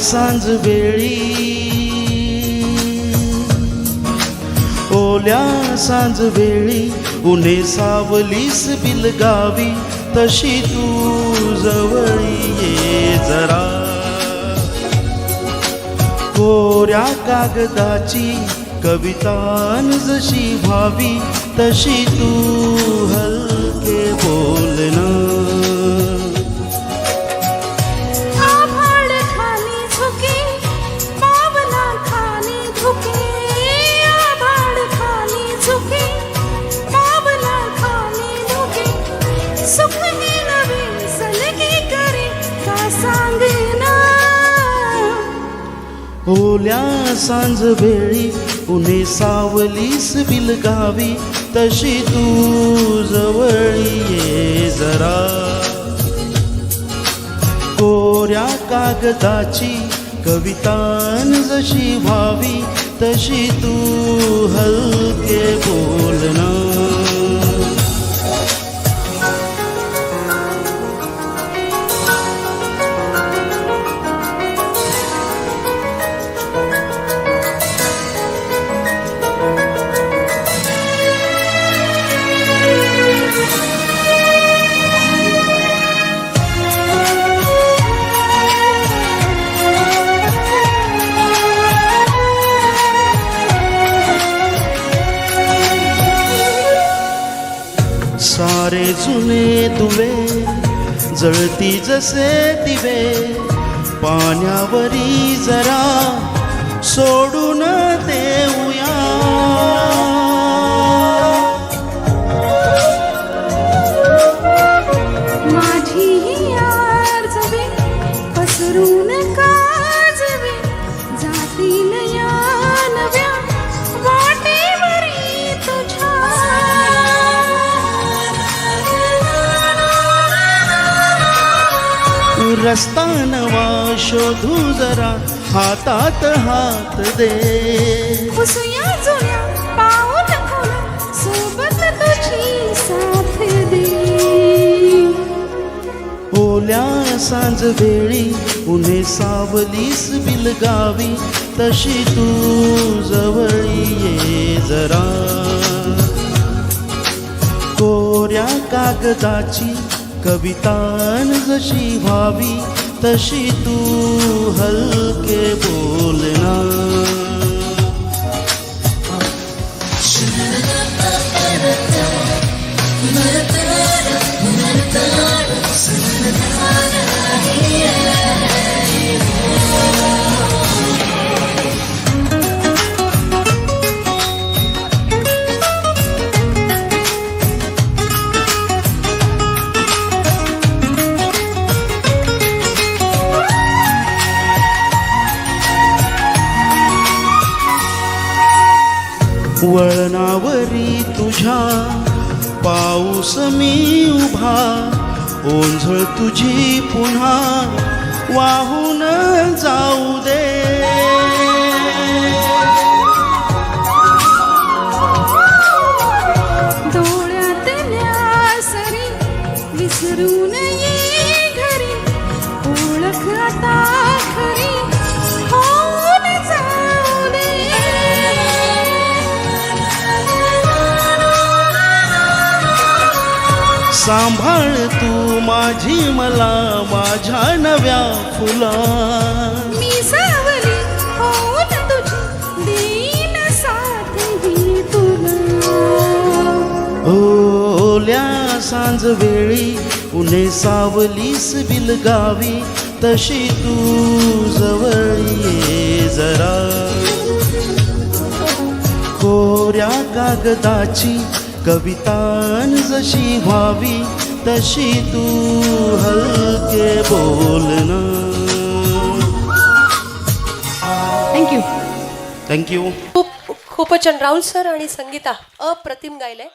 सांज वेळी, ओल्या सांज वेळी उन्हे सावलीस बिलगावी, तशी तू जवळी ये जरा. कोऱ्या कागदाची कवितान जशी व्हावी, तशी तू हलके बोलना. आभाळ खाली झुके, पावला खाली झुके, आभाळ खाली झुके, पावला खाली झुके, सुख ही नवी सलगी करे का सांगना. ओल्या सांज वेळी उन्हे सावलीस बिलगावी, तशी तू जवळी ये जरा. कोऱ्या कागदाची कवितान जशी व्हावी, तशी तू हलके बोलना. सारे जुने दुवे जळती जसे दिवे, पाण्यावरी जरा सोडून देऊया. माझी ही आरजवे पसरून काजवे, जातील या नव्या वाटेवरी तुझ्या. रस्ता नवा शोधू जरा, हातात हात दे. खुसुया जुन्या पाऊल खोल, सोबत तुझी साथ दे. ओल्या सांज वेळी उन्हे सावलीस बिलगावी, तशी तू जवळी ये जरा. कोऱ्या कागदाची कवितान जशी व्हावी, तशी तू हलके बोलना. वळणावरी तुझ्या पाऊस मी उभा, ओंझळ तुझी पुन्हा वाहून जाऊ दे. डोळ्यातल्या सरी विसरून ये घरी, ओळख आता खरी होऊन जाऊ दे. सांभाळ तू माझी मला माझ्या नव्या फुला. मी सावली होऊन तुझी देईन साथ ही तुला. ओल्या सांज वेळी उन्हे सावलीस बिलगावी, तशी तू जवळी ये जरा. कोऱ्या कागदाची कवितान जशी व्हावी, तशी तू हलके बोलना. थँक्यू. थँक्यू. खूपच छान. राहुल सर आणि संगीता अप्रतिम गायलंय.